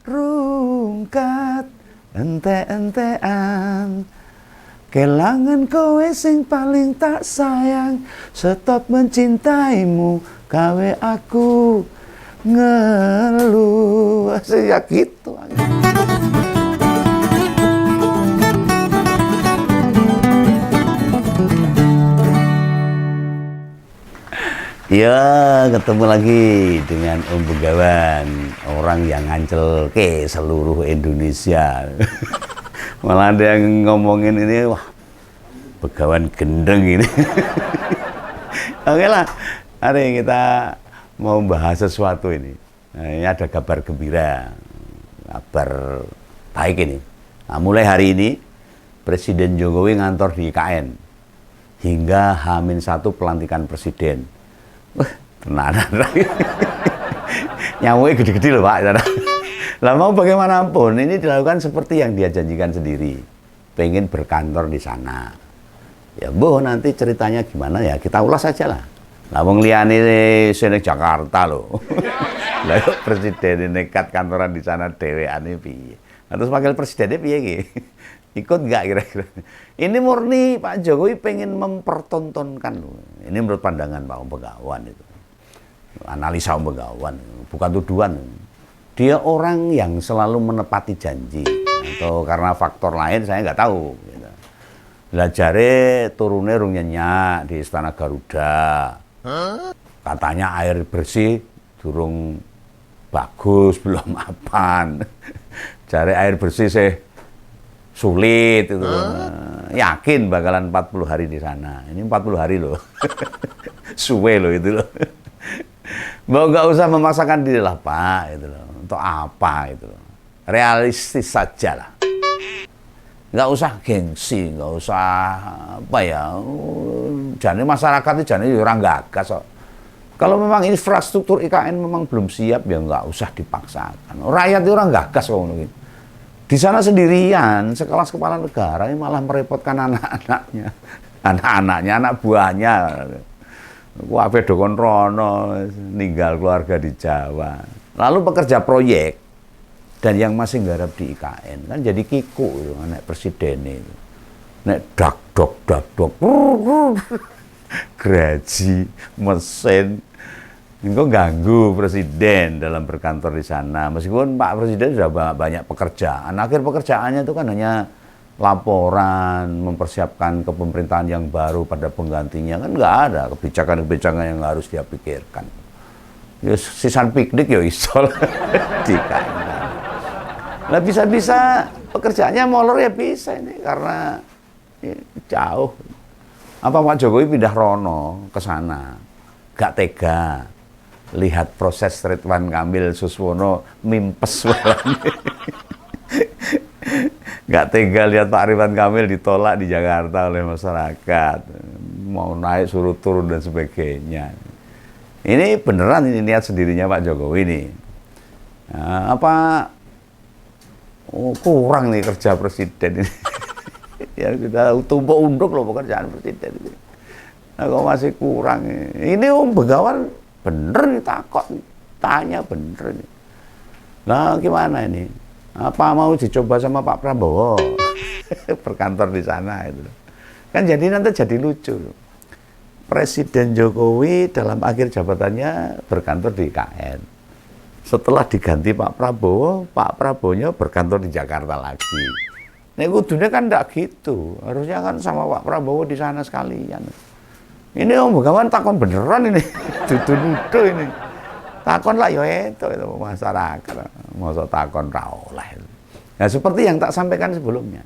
rungkat ente-entean, kelangan kowe sing paling tak sayang, stop mencintaimu gawe aku ngeluh. Ya gitu. Ya, ketemu lagi dengan Om Begawan, orang yang ngancel ke seluruh Indonesia. Malah ada yang ngomongin ini, wah, Begawan gendeng ini. Oke lah, hari kita mau bahas sesuatu ini. Nah, ini ada kabar gembira, kabar baik ini. Nah, mulai hari ini, Presiden Jokowi ngantor di IKN hingga H-1 pelantikan Presiden. Wah, tenanan. Nyamuknya gede-gede loh Pak. Lah mau bagaimanapun, ini dilakukan seperti yang dia janjikan sendiri. Pengen berkantor di sana. Ya boh, nanti ceritanya gimana ya, kita ulas aja lah. Lah wong liyane sing Jakarta loh. Lah yuk presiden nekat kantoran di sana dheweane piye. Terus wakil presidennya piye iki? Ikut nggak kira-kira? Ini murni Pak Jokowi pengen mempertontonkan loh. Ini menurut pandangan Pak Om Begawan itu. Analisa Om Begawan, bukan tuduhan. Dia orang yang selalu menepati janji. Atau karena faktor lain saya nggak tahu. Gitu. Lah jare turune rung nyenyak di Istana Garuda. Katanya air bersih durung bagus, belum mapan. Jare air bersih sih sulit itu. Yakin bakalan 40 hari di sana. Ini 40 hari loh. Suwe loh itu loh. Mau nggak usah memaksakan diri lah Pak itu loh. Untuk apa itu loh. Realistis saja lah. Nggak usah gengsi, nggak usah apa ya. Jadi masyarakat itu jadi orang gagas kok. Kalau memang infrastruktur IKN memang belum siap ya nggak usah dipaksakan. Rakyat itu orang gagas kok gitu. Di sana sendirian, sekelas kepala negara ini malah merepotkan anak-anaknya, anak buahnya. Wabe dokon rono, ninggal keluarga di Jawa. Lalu pekerja proyek dan yang masih nggarap di IKN kan jadi kiku itu, anak presiden itu. Nek dak dok, gaji, mesin. Engkau ganggu presiden dalam berkantor di sana. Meskipun Pak Presiden sudah banyak pekerjaan. Akhir pekerjaannya itu kan hanya laporan, mempersiapkan kepemerintahan yang baru pada penggantinya. Kan nggak ada kebijakan-kebijakan yang harus dia pikirkan. Ya sisan piknik ya isol. Nah bisa-bisa pekerjaannya molor ya bisa ini. Karena ya, jauh. Apa Pak Jokowi pindah rono ke sana. Gak tega. Lihat proses Ridwan Kamil Suswono mimpes banget. Gak tega lihat Pak Ridwan Kamil ditolak di Jakarta oleh masyarakat. Mau naik suruh turun dan sebagainya. Ini beneran ini niat sendirinya Pak Jokowi ini. Nah, apa kurang nih kerja presiden ini. Ya sudah tumpuk unduk loh pekerjaan presiden ini. Nah, kok masih kurang. Ini Om Begawan bener nih takut, tanya bener nih. Nah gimana ini? Apa mau dicoba sama Pak Prabowo berkantor di sana itu? Kan jadi nanti jadi lucu. Presiden Jokowi dalam akhir jabatannya berkantor di IKN. Setelah diganti Pak Prabowo-nya berkantor di Jakarta lagi. Nah kudunya kan enggak gitu. Harusnya kan sama Pak Prabowo di sana sekalian. Ini Om Begawan takon beneran ini, dudu-dudu ini. Takon lah ya itu masyarakat, masa takon raolah. Nah seperti yang tak sampaikan sebelumnya.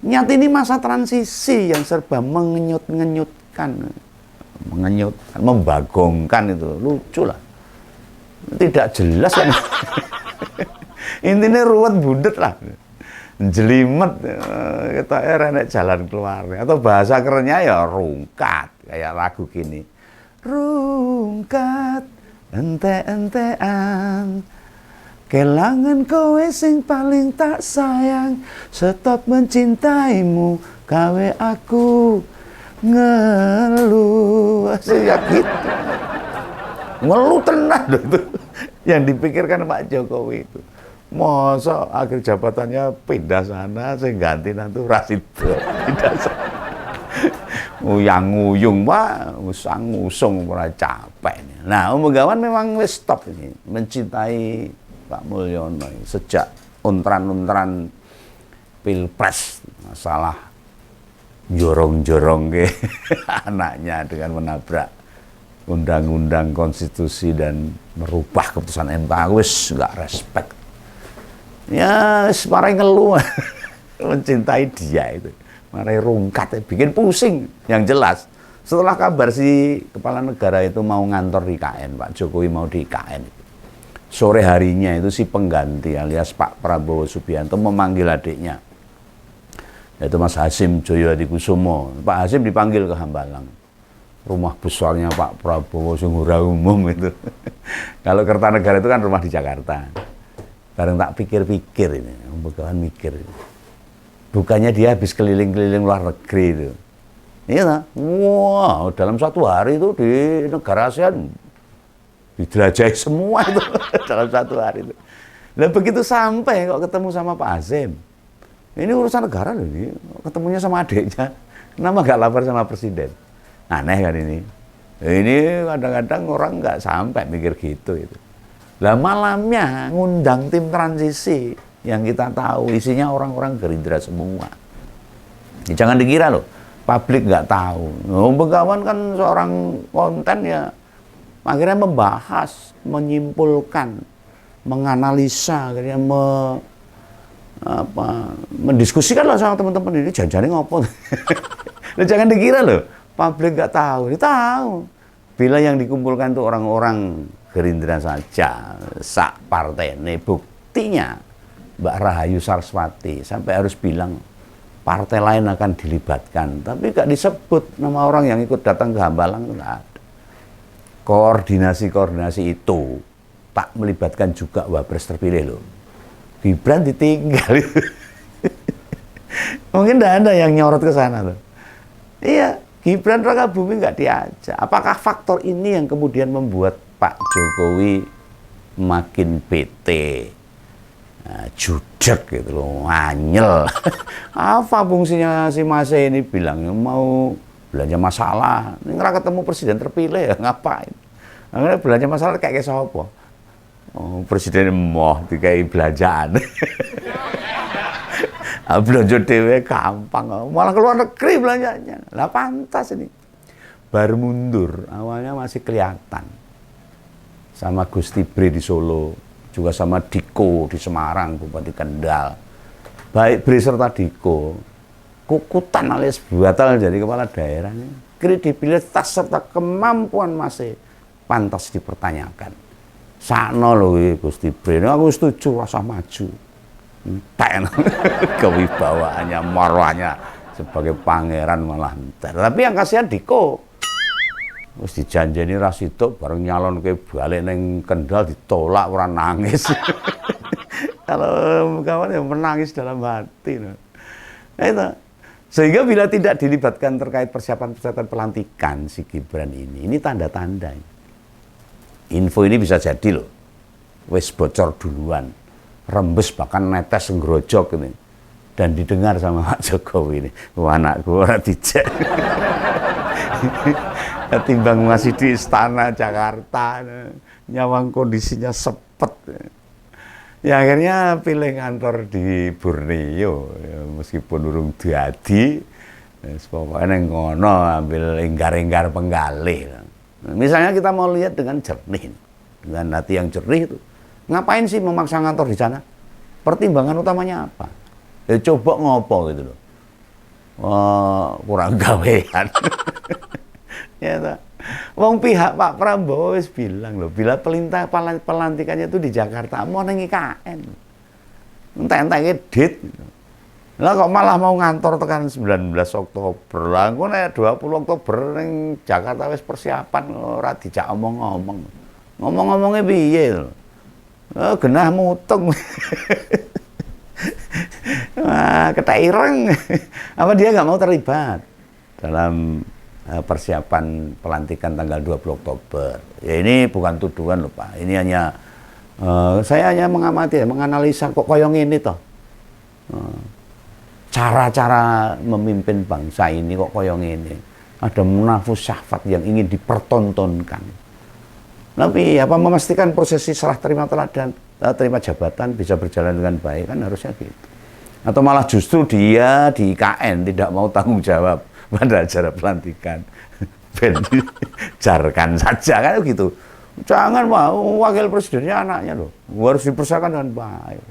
Nyat ini masa transisi yang serba mengenyutkan, membagongkan itu, lucu lah. Tidak jelas kan. Intinya ruwet bundet lah. Jelimet kita enak jalan keluarnya atau bahasa kerennya ya rungkat kayak lagu gini rungkat ente-entean kelangan kowe sing paling tak sayang stop mencintaimu gawe aku ngeluh ya gitu ngeluh tenang itu Yang dipikirkan Pak Jokowi itu, masa akhir jabatannya pindah sana, saya ganti nanti Rasido pindah sana. Uyang-uyung Pak, usang-usung ora capek. Nah, Om Begawan memang wis stop ini, mencintai Pak Mulyono sejak untran-untran Pilpres, masalah jorong-jorong ke anaknya dengan menabrak undang-undang konstitusi dan merubah keputusan MK, wis nggak respect. Ya, marai ngeluh mencintai dia itu. Marai rungkat, bikin pusing. Yang jelas, setelah kabar si kepala negara itu mau ngantor di IKN, Pak Jokowi mau di IKN, sore harinya itu si pengganti alias Pak Prabowo Subianto memanggil adiknya, yaitu Mas Hasyim Joyo Hadikusumo. Pak Hasyim dipanggil ke Hambalang, rumah besarnya Pak Prabowo Sunggura Umum itu. Kalau Kertanegara itu kan rumah di Jakarta. Bareng tak pikir-pikir ini, Om Begawan mikir ini. Bukannya dia habis keliling-keliling luar negeri itu. Iya, wah, dalam satu hari itu di negara ASEAN dijelajahi semua itu dalam satu hari itu. Nah begitu sampai kok ketemu sama Pak Hasyim, ini urusan negara loh ini, ketemunya sama adiknya, kenapa nggak lapor sama presiden? Aneh kan ini. Ini kadang-kadang orang nggak sampai mikir gitu itu. Lah malamnya ngundang tim transisi yang kita tahu isinya orang-orang Gerindra semua. Ya, jangan dikira loh, publik nggak tahu. Om Begawan kan seorang konten ya, akhirnya membahas, menyimpulkan, menganalisa, akhirnya mendiskusikan lah sama teman-teman ini jangan-jangan ngopo. Nah, jangan dikira loh, publik nggak tahu. Dia tahu. Bila yang dikumpulkan itu orang-orang Gerindra saja, sak partai ini, buktinya Mbak Rahayu Saraswati sampai harus bilang partai lain akan dilibatkan, tapi gak disebut nama orang yang ikut datang ke Hambalang, nggak ada. Koordinasi itu tak melibatkan juga Wapres terpilih loh. Gibran ditinggal. Mungkin tidak ada yang nyorot ke sana loh. Iya, Gibran Rakabumi nggak diajak. Apakah faktor ini yang kemudian membuat Pak Jokowi makin bete? Judek gitu loh, nganyel. Apa fungsinya si Mas ini bilang mau belanja masalah, ini nggak ketemu presiden terpilih ya ngapain? Akhirnya belanja masalah kayak siapa? Oh, presiden mau dikai belanjaan. Belanja dewe gampang, malah keluar negeri belanjanya. Lah pantas ini. Baru mundur, awalnya masih kelihatan. Sama Gusti Bre di Solo, juga sama Diko di Semarang, Bupati Kendal. Baik Bre serta Diko, kukutan alias batal jadi kepala daerahnya. Kredibilitas serta kemampuan masih pantas dipertanyakan. Sakno lho Gusti Bre, aku setuju rasa maju. Entek kewibawaannya, marwahnya sebagai pangeran malah entek. Tapi yang kasihan Diko. Wis dijanjeni Rasido bareng nyalon ke balik neng Kendal ditolak, orang nangis. Kalau kawan yang menangis dalam hati. Nah, itu. Sehingga bila tidak dilibatkan terkait persiapan pelantikan si Gibran ini tanda-tanda. Info ini bisa jadi loh, wis bocor duluan, rembes bahkan netes nggrojok ini, dan didengar sama Pak Jokowi ini. Wah, anakku ora dijak. Ketimbang masih di istana Jakarta, nyawang kondisinya sepet. Ya akhirnya pilih kantor di Borneo, ya, meskipun urung diadi, pokoknya yang ngono ambil enggar-enggar penggalih. Misalnya kita mau lihat dengan jernih, dengan hati yang jernih itu, ngapain sih memaksa kantor di sana? Pertimbangan utamanya apa? Ya coba ngopo gitu loh. Kurang gawean. Ya, wong pihak Pak Prabowo wis bilang loh, bila pelantikannya itu di Jakarta, mau neng IKN, entek-entek dit. Lah kok malah mau ngantor tekan 19 Oktober. Lah engko nek 20 Oktober neng Jakarta wis persiapan ora dijak omong-omong. Ngomong-ngomongnya piye lho? Genah mutung. Wah, ketek ireng. Apa dia nggak mau terlibat dalam persiapan pelantikan tanggal 20 Oktober. Ya ini bukan tuduhan loh Pak. Ini hanya Saya hanya mengamati, menganalisa kok koyong ini toh. Cara-cara memimpin bangsa ini kok koyong ini. Ada nafsu syahwat yang ingin dipertontonkan. Tapi apa memastikan prosesi serah terima teladan, terima jabatan bisa berjalan dengan baik, kan harusnya gitu. Atau malah justru dia di IKN tidak mau tanggung jawab pada acara pelantikan. Jarkan saja kan gitu. Jangan mau wakil presidennya anaknya loh, harus dipersiapkan dengan baik.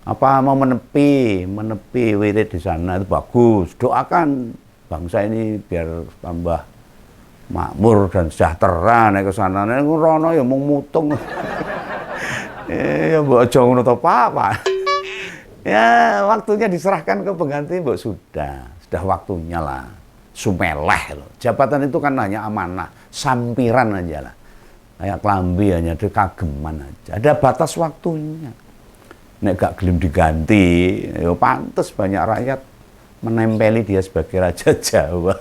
Apa mau menepi wirid di sana itu bagus. Doakan bangsa ini biar tambah makmur dan sejahtera nek ke sana. Nek rono ya mung mutung. Ya mbok aja ngono to, Pak. Ya waktunya diserahkan ke pengganti mbok sudah waktunya lah. Sumeleh loh. Jabatan itu kan hanya amanah, sampiran aja lah. Kayak klambi hanya dikageman aja. Ada batas waktunya. Nek gak gelem diganti, ya pantes banyak rakyat menempeli dia sebagai Raja Jawa.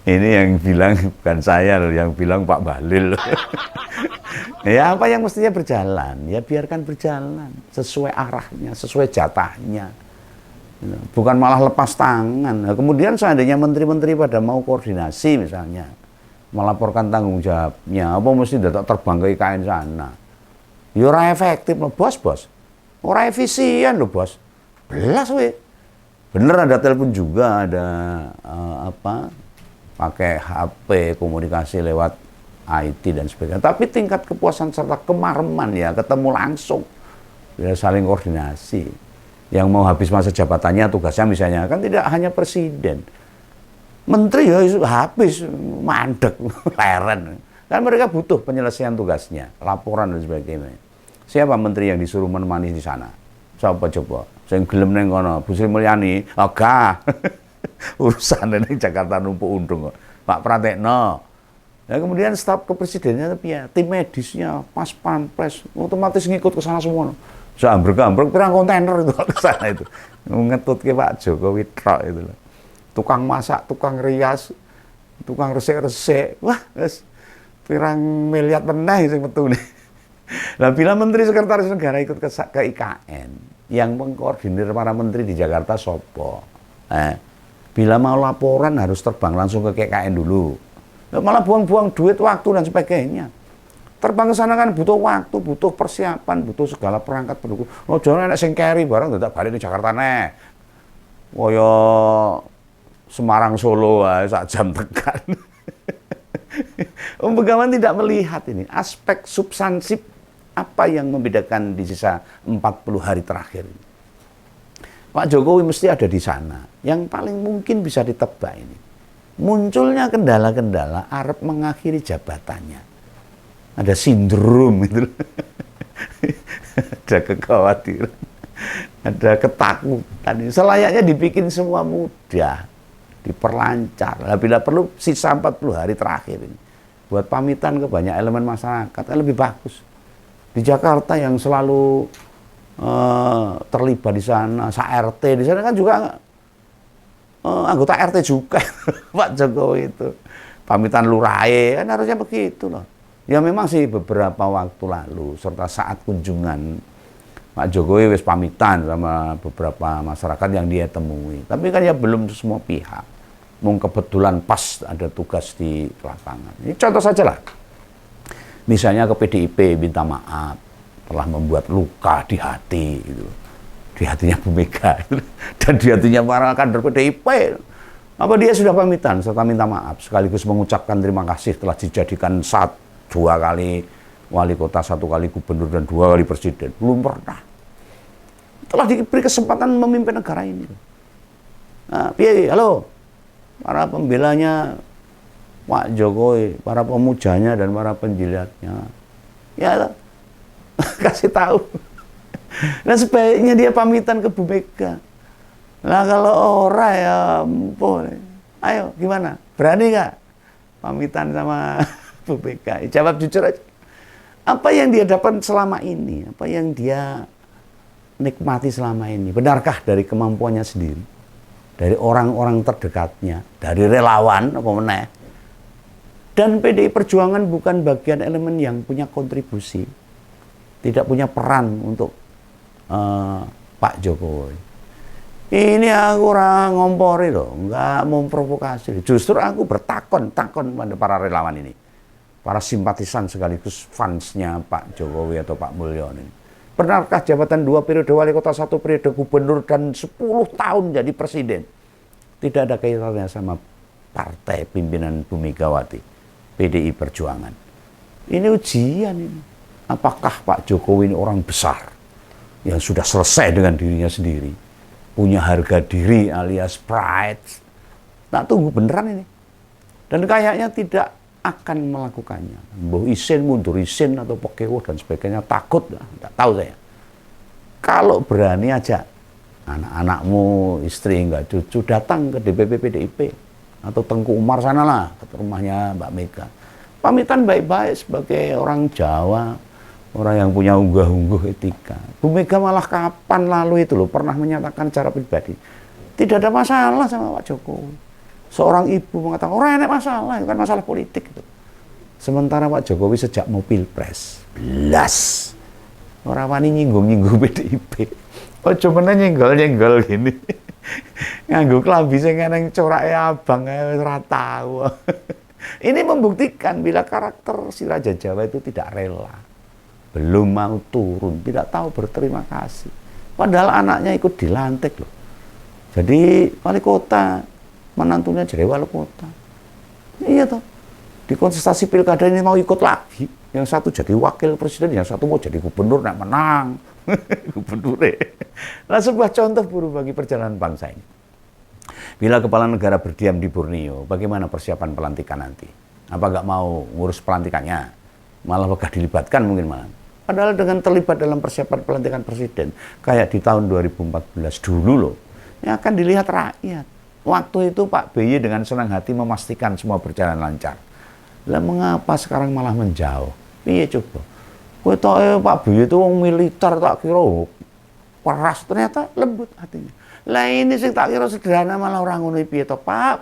Ini yang bilang bukan saya loh, yang bilang Pak Bahlil. Ya apa yang mestinya berjalan, ya biarkan berjalan sesuai arahnya, sesuai jatahnya. Bukan malah lepas tangan. Nah, kemudian seandainya menteri-menteri pada mau koordinasi misalnya, melaporkan tanggung jawabnya, apa mesti datang terbang ke IKN sana. Ya ora efektif loh, bos. Ora efisien loh, bos. Belas we. Bener ada telepon juga, ada pakai HP, komunikasi lewat IT dan sebagainya. Tapi tingkat kepuasan serta kemareman ya, ketemu langsung. Ya saling koordinasi. Yang mau habis masa jabatannya, tugasnya misalnya, kan tidak hanya presiden. Menteri ya habis, mandek, leren. Kan mereka butuh penyelesaian tugasnya, laporan dan sebagainya. Siapa menteri yang disuruh menemani di sana? Siapa coba? Saya gelem neng kono, Bu Sri Mulyani, agak. Urusan neng Jakarta numpuk undung kok. Pak Pratekno. Nah, kemudian staf kepresidennya tapi ya, tim medisnya, pas pampres, otomatis ngikut ke sana semua. Ambrek-ambrek pirang kontainer itu ke sana itu. Ngetut ke Pak Jokowi truk itu loh. Tukang masak, tukang rias, tukang resik-resik. Wah, wis pirang miliar meneh sing metu nih. Nah, bila Menteri Sekretaris Negara ikut ke IKN, yang mengkoordinir para menteri di Jakarta sopo. Bila mau laporan harus terbang langsung ke IKN dulu. Malah buang-buang duit, waktu dan sebagainya. Terbang ke sana kan butuh waktu, butuh persiapan, butuh segala perangkat pendukung. Oh, jangan enak sing carry barang tetap balik di Jakarta nih. Kaya Semarang Solo sak jam tekan. Om Begawan tidak melihat ini aspek substansif apa yang membedakan di sisa 40 hari terakhir ini. Pak Jokowi mesti ada di sana. Yang paling mungkin bisa ditebak ini. Munculnya kendala-kendala arep mengakhiri jabatannya. Ada sindrom itu. Ada kekhawatiran. Ada ketakutan. Selayaknya dibikin semua mudah. Diperlancar. Nah, bila perlu sisa 40 hari terakhir ini. Buat pamitan ke banyak elemen masyarakat. Lebih bagus. Di Jakarta yang selalu terlibat di sana. RT di sana kan juga anggota RT juga. Pak Jokowi itu. Pamitan lurahe. Kan harusnya begitu loh. Ya memang sih beberapa waktu lalu serta saat kunjungan Pak Jokowi wis pamitan sama beberapa masyarakat yang dia temui. Tapi kan ya belum semua pihak. Mungkin kebetulan pas ada tugas di lapangan. Ini contoh saja lah. Misalnya ke PDIP minta maaf telah membuat luka di hati gitu. Di hatinya Bu Mega dan di hatinya para kader PDIP. Apa dia sudah pamitan serta minta maaf sekaligus mengucapkan terima kasih telah dijadikan 2 kali wali kota, 1 kali gubernur, dan 2 kali presiden. Belum pernah. Telah diberi kesempatan memimpin negara ini. Nah, halo, para pembelanya Pak Jokowi, para pemujanya dan para penjilatnya. Ya, kasih tahu. Nah, sebaiknya dia pamitan ke Bu Mega. Nah, kalau orang ya boleh. Ayo, gimana? Berani nggak pamitan sama Bu Mega? Jawab jujur aja. Apa yang dia dapat selama ini? Apa yang dia nikmati selama ini? Benarkah dari kemampuannya sendiri? Dari orang-orang terdekatnya? Dari relawan? Apa meneh? Dan PDI Perjuangan bukan bagian elemen yang punya kontribusi tidak punya peran untuk Pak Jokowi. Ini aku orang ngompori loh, nggak memprovokasi. Justru aku takon pada para relawan ini, para simpatisan sekaligus fansnya Pak Jokowi atau Pak Mulyono ini. Pernahkah jabatan 2 periode wali kota, 1 periode gubernur, dan 10 tahun jadi presiden tidak ada kaitannya sama partai pimpinan Bu Megawati, PDI Perjuangan? Ini ujian ini. Apakah Pak Jokowi ini orang besar yang sudah selesai dengan dirinya sendiri, punya harga diri alias pride? Tak tunggu beneran ini. Dan kayaknya tidak akan melakukannya. Mbah isin mundur isin atau pekewuh dan sebagainya, takut lah, tidak tahu saya. Kalau berani aja anak-anakmu, istri enggak cucu datang ke DPP PDIP atau Tengku Umar sana lah, ke rumahnya Mbak Mega. Pamitan baik-baik sebagai orang Jawa, orang yang punya unggah-ungguh etika. Bu Mega malah kapan lalu itu loh pernah menyatakan secara pribadi tidak ada masalah sama Pak Jokowi. Seorang ibu mengatakan orang enak masalah, itu kan masalah politik itu. Sementara Pak Jokowi sejak mau pilpres belas orang wani nyinggung PDIP. Oh cuma nyenggol gini. Nganggo klambi sing neng corake abang ora tahu. Ini membuktikan bila karakter si Raja Jawa itu tidak rela, belum mau turun, tidak tahu berterima kasih. Padahal anaknya ikut dilantik loh. Jadi wali kota, menantunya jadi wali kota. Iya toh. Di kontestasi pilkada ini mau ikut lagi. Yang satu jadi wakil presiden, yang satu mau jadi gubernur, nak menang. Gubernur. Nah, sebuah contoh buruk bagi perjalanan bangsa ini. Bila kepala negara berdiam di Borneo, bagaimana persiapan pelantikan nanti? Apa nggak mau ngurus pelantikannya? Malah bakal dilibatkan mungkin malah. Padahal dengan terlibat dalam persiapan pelantikan presiden, kayak di tahun 2014 dulu loh, yang akan dilihat rakyat. Waktu itu Pak BY dengan senang hati memastikan semua berjalan lancar. Lah mengapa sekarang malah menjauh? Iya coba. Kowe tok Pak BY itu wong militer tak kira keras, ternyata lembut hatinya. Lah ini sing tak kira sederhana malah orang ngono piye to Pak?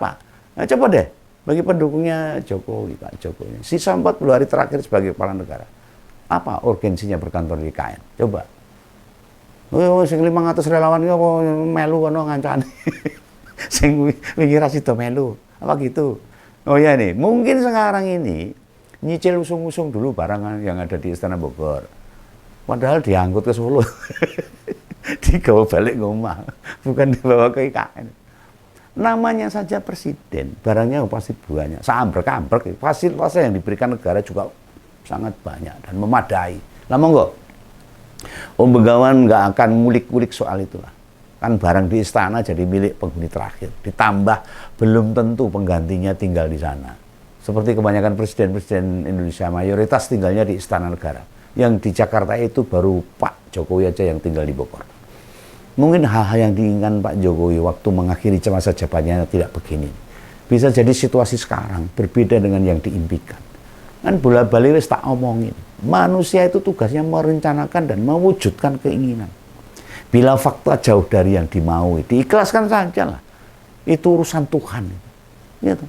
Nah, coba deh bagi pendukungnya Jokowi, Pak Jokowi. Sisa 40 hari terakhir sebagai kepala negara. Apa urgensinya berkantor di IKN? Coba. Oh, sing 500 relawan iki apa melu kono ngancani. Sing wingi ra sida melu. Apa gitu? Oh ya nih, mungkin sekarang ini nyicil usung-usung dulu barang yang ada di Istana Bogor. Padahal diangkut ke Solo. Digawa balik ke rumah, bukan dibawa ke IKN. Namanya saja presiden, barangnya pasti banyak. Seambrek-ambrek, fasilitas yang diberikan negara juga sangat banyak dan memadai. Lah monggo, Om Begawan nggak akan ngulik-ngulik soal itulah. Kan barang di istana jadi milik penghuni terakhir. Ditambah belum tentu penggantinya tinggal di sana. Seperti kebanyakan presiden-presiden Indonesia, mayoritas tinggalnya di istana negara. Yang di Jakarta itu baru Pak Jokowi aja yang tinggal di Bogor. Mungkin hal-hal yang diinginkan Pak Jokowi waktu mengakhiri masa jabatannya tidak begini. Bisa jadi situasi sekarang berbeda dengan yang diimpikan. Kan bola-bali wis tak omongin. Manusia itu tugasnya merencanakan dan mewujudkan keinginan. Bila fakta jauh dari yang dimaui, diikhlaskan saja lah. Itu urusan Tuhan.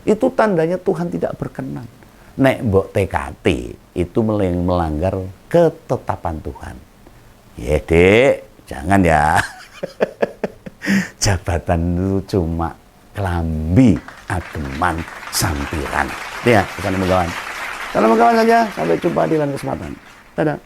Itu tandanya Tuhan tidak berkenan. Nek mbok TKT itu melanggar ketetapan Tuhan. Ya dek, jangan ya. Jabatan itu cuma kelambi, ageman, sampiran. Ya, bukan Begawan. Salam Begawan saja, sampai jumpa di lain kesempatan. Dadah.